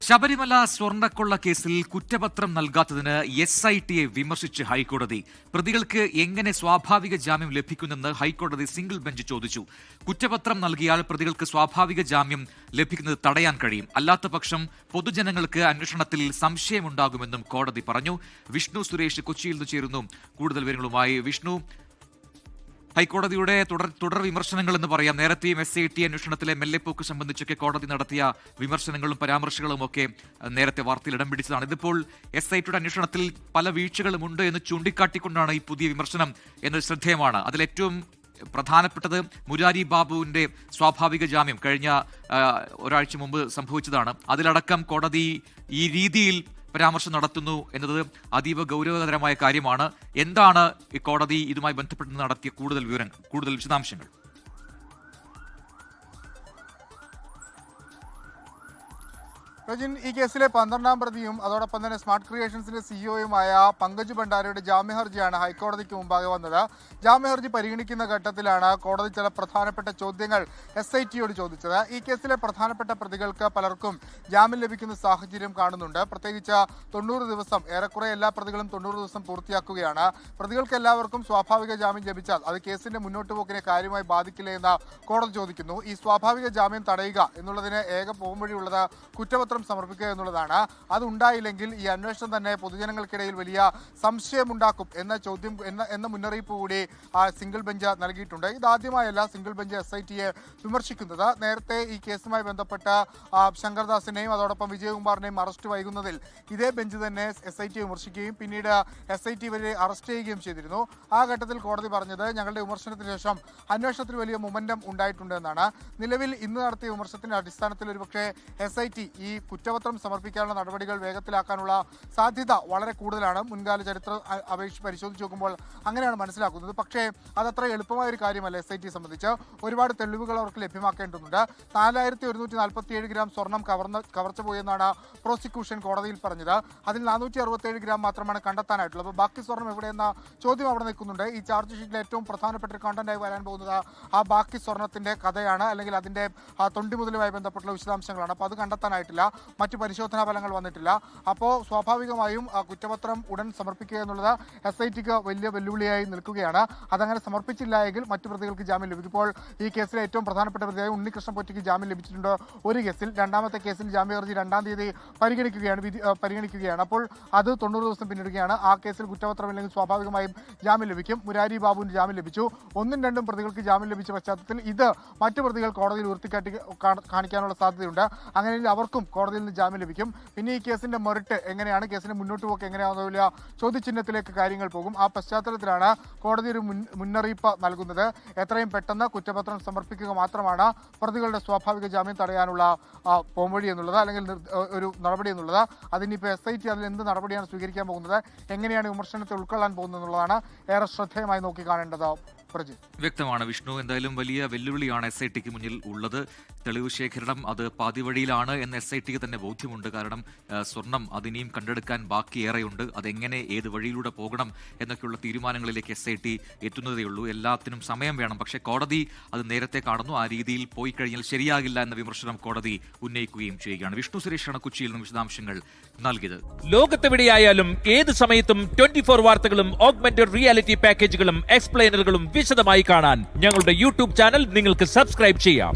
ശബരിമല സ്വർണ്ണക്കൊള്ള കേസിൽ കുറ്റപത്രം നൽകാത്തതിന് SITയെ വിമർശിച്ച് ഹൈക്കോടതി. പ്രതികൾക്ക് എങ്ങനെ സ്വാഭാവിക ജാമ്യം ലഭിക്കുമെന്ന് ഹൈക്കോടതി സിംഗിൾ ബെഞ്ച് ചോദിച്ചു. കുറ്റപത്രം നൽകിയാൽ പ്രതികൾക്ക് സ്വാഭാവിക ജാമ്യം ലഭിക്കുന്നത് തടയാൻ കഴിയും. അല്ലാത്തപക്ഷം പൊതുജനങ്ങൾക്ക് അന്വേഷണത്തിൽ സംശയമുണ്ടാകുമെന്നും കോടതി പറഞ്ഞു. വിഷ്ണു സുരേഷ് കൊച്ചിയിൽ നിന്ന് ചേരുന്നു കൂടുതൽ വിവരങ്ങളുമായി. വിഷ്ണു, ഹൈക്കോടതിയുടെ തുടർ വിമർശനങ്ങൾ എന്ന് പറയാം. നേരത്തെയും SIT അന്വേഷണത്തിലെ മെല്ലെപ്പോക്ക് സംബന്ധിച്ചൊക്കെ കോടതി നടത്തിയ വിമർശനങ്ങളും പരാമർശങ്ങളും ഒക്കെ നേരത്തെ വാർത്തയിൽ ഇടം പിടിച്ചതാണ്. ഇതിപ്പോൾ SITയുടെ അന്വേഷണത്തിൽ പല വീഴ്ചകളുമുണ്ട് എന്ന് ചൂണ്ടിക്കാട്ടിക്കൊണ്ടാണ് ഈ പുതിയ വിമർശനം എന്നത് ശ്രദ്ധേയമാണ്. അതിലേറ്റവും പ്രധാനപ്പെട്ടത് മുരാരി ബാബുവിന്റെ സ്വാഭാവിക ജാമ്യം കഴിഞ്ഞ ഒരാഴ്ച മുമ്പ് സംഭവിച്ചതാണ്. അതിലടക്കം കോടതി ഈ രീതിയിൽ പരാമർശം നടത്തുന്നു എന്നത് അതീവ ഗൗരവകരമായ കാര്യമാണ്. എന്താണ് ഈ കോടതി ഇതുമായി ബന്ധപ്പെട്ട് നടത്തിയ കൂടുതൽ വിശദാംശങ്ങൾ? റജിൻ, ഈ കേസിലെ 12ാം പ്രതിയും അതോടൊപ്പം തന്നെ സ്മാർട്ട് ക്രിയേഷൻസിന്റെ സിഇഒയുമായ പങ്കജ് ഭണ്ഡാരിയുടെ ജാമ്യഹർജിയാണ് ഹൈക്കോടതിക്ക് മുമ്പാകെ വന്നത്. ജാമ്യഹർജി പരിഗണിക്കുന്ന ഘട്ടത്തിലാണ് കോടതി ചില പ്രധാനപ്പെട്ട ചോദ്യങ്ങൾ SITയോട് ചോദിച്ചത്. ഈ കേസിലെ പ്രധാനപ്പെട്ട പ്രതികൾക്ക് പലർക്കും ജാമ്യം ലഭിക്കുന്ന സാഹചര്യം കാണുന്നുണ്ട്. പ്രത്യേകിച്ച് 90 ദിവസം, ഏറെക്കുറെ എല്ലാ പ്രതികളും 90 ദിവസം പൂർത്തിയാക്കുകയാണ്. പ്രതികൾക്ക് എല്ലാവർക്കും സ്വാഭാവിക ജാമ്യം ലഭിച്ചാൽ അത് കേസിന്റെ മുന്നോട്ട് പോക്കിനെ കാര്യമായി ബാധിക്കില്ല എന്ന് കോടതി ചോദിക്കുന്നു. ഈ സ്വാഭാവിക ജാമ്യം തടയുക എന്നുള്ളതിന് ഏക പോംവഴിയുള്ളത് കുറ്റപത്രം സമർപ്പിക്കുക എന്നുള്ളതാണ്. അതുണ്ടായില്ലെങ്കിൽ ഈ അന്വേഷണം തന്നെ പൊതുജനങ്ങൾക്കിടയിൽ വലിയ സംശയമുണ്ടാക്കും എന്ന മുന്നറിയിപ്പ് കൂടി സിംഗിൾ ബെഞ്ച് നൽകിയിട്ടുണ്ട്. ഇതാദ്യമായല്ല സിംഗിൾ ബെഞ്ച് SITയെ വിമർശിക്കുന്നത്. നേരത്തെ ഈ കേസുമായി ബന്ധപ്പെട്ട ശങ്കർദാസിനെയും അതോടൊപ്പം വിജയകുമാറിനെയും അറസ്റ്റ് വൈകുന്നതിൽ ഇതേ ബെഞ്ച് തന്നെ SITയെ വിമർശിക്കുകയും പിന്നീട് SIT ഇവരെ അറസ്റ്റ് ചെയ്യുകയും ചെയ്തിരുന്നു. ആ ഘട്ടത്തിൽ കോടതി പറഞ്ഞത് ഞങ്ങളുടെ വിമർശനത്തിന് ശേഷം അന്വേഷണത്തിൽ വലിയ മൊമെന്റം ഉണ്ടായിട്ടുണ്ട് എന്നാണ്. നിലവിൽ ഇന്ന് നടത്തിയ വിമർശനത്തിന്റെ അടിസ്ഥാനത്തിൽ ഒരുപക്ഷെ SIT ഈ കുറ്റപത്രം സമർപ്പിക്കാനുള്ള നടപടികൾ വേഗത്തിലാക്കാനുള്ള സാധ്യത വളരെ കൂടുതലാണ്. മുൻകാല ചരിത്രം പരിശോധിച്ച് നോക്കുമ്പോൾ അങ്ങനെയാണ് മനസ്സിലാക്കുന്നത്. പക്ഷേ അതത്ര എളുപ്പമായ ഒരു കാര്യമല്ല. SIT സംബന്ധിച്ച് ഒരുപാട് തെളിവുകൾ അവർക്ക് ലഭ്യമാക്കേണ്ടതുണ്ട്. 4147 ഗ്രാം സ്വർണം കവർച്ച പോയെന്നാണ് പ്രോസിക്യൂഷൻ കോടതിയിൽ പറഞ്ഞത്. അതിൽ 467 ഗ്രാം മാത്രമാണ് കണ്ടെത്താനായിട്ടുള്ളത്. അപ്പോൾ ബാക്കി സ്വർണം എവിടെയെന്ന ചോദ്യം അവിടെ നിൽക്കുന്നുണ്ട്. ഈ ചാർജ് ഷീറ്റിലെ ഏറ്റവും പ്രധാനപ്പെട്ട ഒരു കണ്ടന്റായി വരാൻ പോകുന്നത് ആ ബാക്കി സ്വർണത്തിന്റെ കഥയാണ്, അല്ലെങ്കിൽ അതിന്റെ തൊണ്ടി മുതലുമായി ബന്ധപ്പെട്ടുള്ള വിശദാംശങ്ങളാണ്. അപ്പോൾ അത് കണ്ടെത്താനായിട്ടില്ല. മറ്റു പരിശോധനാ ഫലങ്ങൾ വന്നിട്ടില്ല. അപ്പോൾ സ്വാഭാവികമായും കുറ്റപത്രം ഉടൻ സമർപ്പിക്കുക എന്നുള്ളത് SITക്ക് വലിയ വെല്ലുവിളിയായി നിൽക്കുകയാണ്. അതങ്ങനെ സമർപ്പിച്ചില്ല എങ്കിൽ മറ്റു പ്രതികൾക്ക് ജാമ്യം ലഭിക്കും. ഇപ്പോൾ ഈ കേസിലെ ഏറ്റവും പ്രധാനപ്പെട്ട പ്രതിയായ ഉണ്ണികൃഷ്ണൻ പൊറ്റിക്ക് ജാമ്യം ലഭിച്ചിട്ടുണ്ട് ഒരു കേസിൽ. രണ്ടാമത്തെ കേസിൽ ജാമ്യഹർജി 2-ാം തീയതി പരിഗണിക്കുകയാണ്. അപ്പോൾ അത് 90 ദിവസം പിന്നിടുകയാണ്. ആ കേസിൽ കുറ്റപത്രമില്ലെങ്കിൽ സ്വാഭാവികമായും ജാമ്യം ലഭിക്കും. മുരാരി ബാബുവിന് ജാമ്യം ലഭിച്ചു. 1-ഉം 2-ഉം പ്രതികൾക്ക് ജാമ്യം ലഭിച്ച പശ്ചാത്തലത്തിൽ ഇത് മറ്റു പ്രതികൾ കോടതിയിൽ ഉയർത്തിക്കാട്ടി കാണിക്കാനുള്ള സാധ്യതയുണ്ട്. അങ്ങനെയെങ്കിൽ അവർക്കും കോടതിയിൽ നിന്ന് ജാമ്യം ലഭിക്കും. പിന്നെ ഈ കേസിന്റെ മെറിറ്റ് എങ്ങനെയാണ്, കേസിന്റെ മുന്നോട്ട് പോക്ക് എങ്ങനെയാണെന്ന വലിയ ചോദ്യചിഹ്നത്തിലേക്ക് കാര്യങ്ങൾ പോകും. ആ പശ്ചാത്തലത്തിലാണ് കോടതി ഒരു മുന്നറിയിപ്പ് നൽകുന്നത്. എത്രയും പെട്ടെന്ന് കുറ്റപത്രം സമർപ്പിക്കുക മാത്രമാണ് പ്രതികളുടെ സ്വാഭാവിക ജാമ്യം തടയാനുള്ള പോംവഴി എന്നുള്ളത്, അല്ലെങ്കിൽ ഒരു നടപടി എന്നുള്ളത്. അതിനിപ്പോൾ SIT അതിൽ എന്ത് നടപടിയാണ് സ്വീകരിക്കാൻ പോകുന്നത്, എങ്ങനെയാണ് വിമർശനത്തെ ഉൾക്കൊള്ളാൻ പോകുന്നത് എന്നുള്ളതാണ് ഏറെ ശ്രദ്ധേയമായി നോക്കിക്കാണേണ്ടത്. വ്യക്തമാണ് വിഷ്ണു. എന്തായാലും വലിയ വെല്ലുവിളിയാണ് SITക്ക് മുന്നിൽ ഉള്ളത്. തെളിവ് ശേഖരണം അത് പാതിവഴിയിലാണ് എന്ന് SITക്ക് തന്നെ ബോധ്യമുണ്ട്. കാരണം സ്വർണം അതിനെയും കണ്ടെടുക്കാൻ ബാക്കിയേറെയുണ്ട്. അതെങ്ങനെ, ഏത് വഴിയിലൂടെ പോകണം എന്നൊക്കെയുള്ള തീരുമാനങ്ങളിലേക്ക് SIT എത്തുന്നതേ ഉള്ളൂ. എല്ലാത്തിനും സമയം വേണം. പക്ഷേ കോടതി അത് നേരത്തെ കാണുന്നു. ആ രീതിയിൽ പോയി കഴിഞ്ഞാൽ ശരിയാകില്ല എന്ന വിമർശനം കോടതി ഉന്നയിക്കുകയും ചെയ്യുകയാണ്. വിഷ്ണു സുരേഷാണ് കൊച്ചിയിൽ നിന്നും വിശദാംശങ്ങൾ നൽകിയത്. ലോകത്തെവിടെയായാലും ഏത് സമയത്തും 24 വാർത്തകളും ഓഗ്മെന്റഡ് റിയാലിറ്റി പാക്കേജുകളും എക്സ്പ്ലെയിനറുകളും വിശദമായി കാണാൻ ഞങ്ങളുടെ YouTube ചാനൽ നിങ്ങൾക്ക് സബ്സ്ക്രൈബ് ചെയ്യാം.